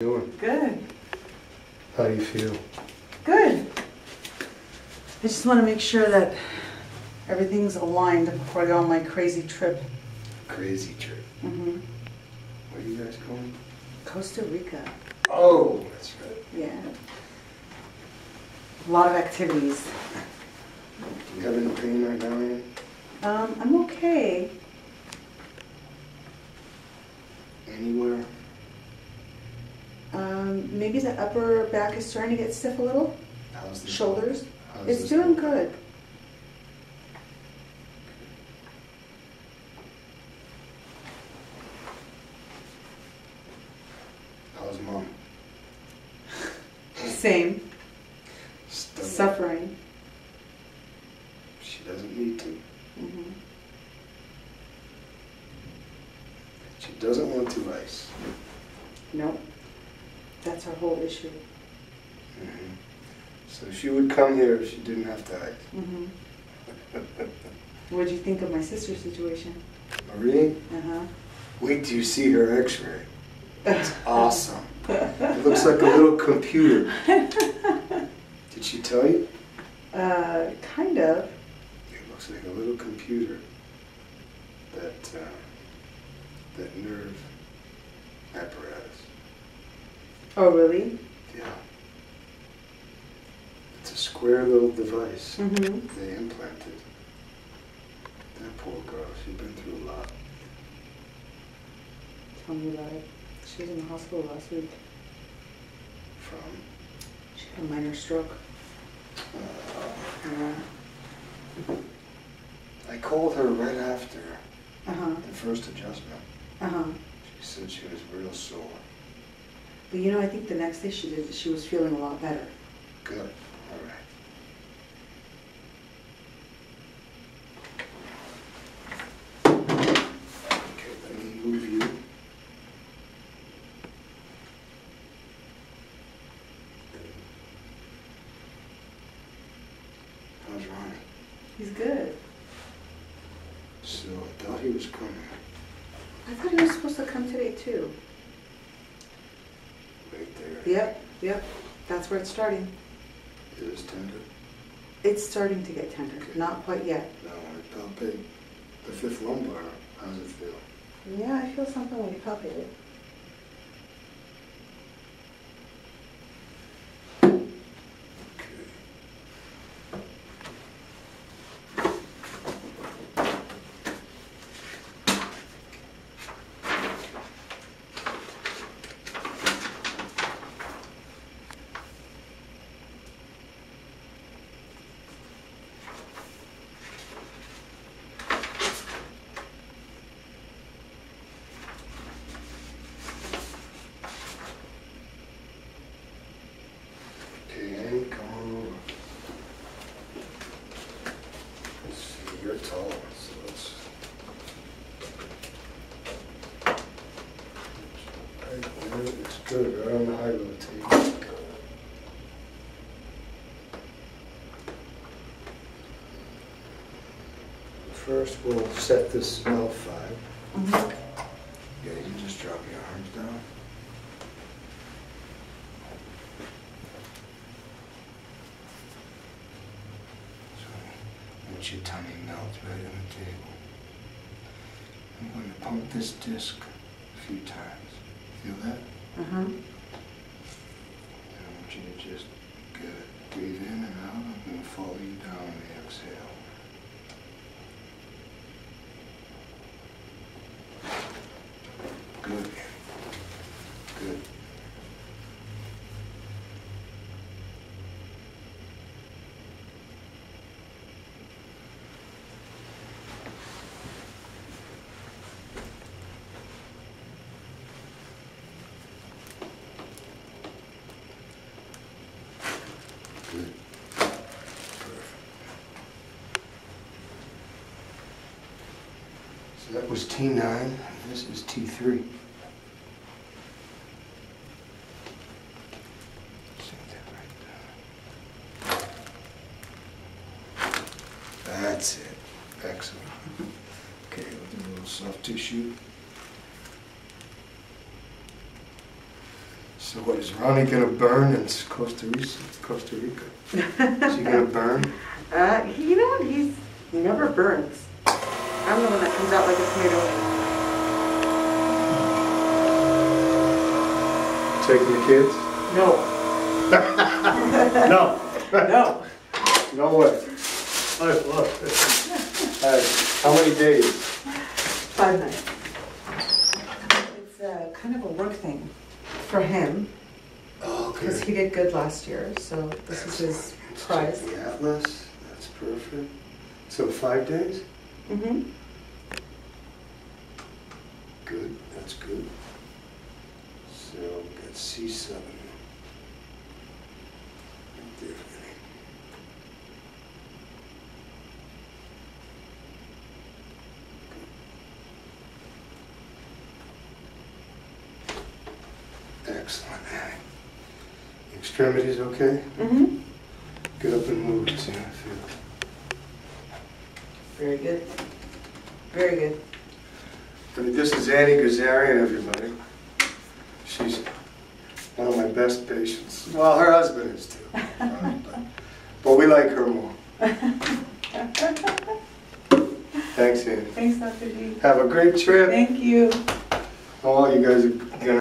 Doing? Good. How do you feel? Good. I just want to make sure that everything's aligned before I go on my crazy trip. Crazy trip. Mm-hmm. Where are you guys going? Costa Rica. Oh, that's right. Yeah. A lot of activities. Do you have any pain right now, Ann? I'm okay. Anywhere? Maybe the upper back is starting to get stiff a little. How's this? Shoulders. How's It's this doing going? good. How's Mom? Same. Stubborn. Suffering. She doesn't need to. Mm-hmm. She doesn't want to ice. Nope. That's our whole issue. Mm-hmm. So she would come here if she didn't have to ice. Mm-hmm. What'd you think of my sister's situation? Marie, Uh-huh. wait till you see her x-ray. It's awesome. It looks like a little computer. Did she tell you? Kind of. It looks like a little computer. That nerve apparatus. Oh, really? Yeah. It's a square little device Mm-hmm. they implanted. That poor girl, she's been through a lot. Tell me about it. She was in the hospital last week. From She had a minor stroke. Yeah. I called her right after Uh-huh. the first adjustment. Uh-huh. She said she was real sore. But you know, I think the next day she was feeling a lot better. Good. All right. Okay, let me move you. How's Ronnie? He's good. So I thought he was coming. I thought he was supposed to come today too. Right there. Yep. That's where it's starting. It is tender. It's starting to get tender. Okay. Not quite yet. Now I palpate the fifth lumbar. How's it feel? Yeah, I feel something when you palpate it. Okay. Okay, Annie, come on over. Let's see, you're tall, so let's... Right there, it's good, right on the height of the table. First, we'll set this L5. Mm-hmm. Yeah, you can just drop your arms down. So, let your tummy melt right on the table. I'm going to pump this disc a few times. Feel that? Uh-huh. And I want you to just good. Breathe in and out. I'm going to follow you down on the exhale. Good. Good. Good. Perfect. So that was T9, and this is T3. Sink that right down. That's it. Excellent. Okay, we'll do a little soft tissue. So what, is Ronnie gonna burn in Costa Rica? Is he gonna burn? You know what? He never burns. I'm the one that comes out like a tomato. Taking the kids? No. No. No. No way. Look. How many days? 5 nights. It's kind of a work thing for him. Oh, Because he did good last year, so this is his prize. The Atlas, that's perfect. So 5 days? Mm-hmm. Good, that's good. So that's C7. Right there. Excellent. Extremities okay? Mm-hmm. Get up and move and see how it feels. Very good. Very good. I mean, this is Annie Gazarian, everybody. She's one of my best patients. Well, her husband is too. But we like her more. Thanks, Annie. Thanks, Dr. G. Have a great trip. Thank you. Oh, you guys are gonna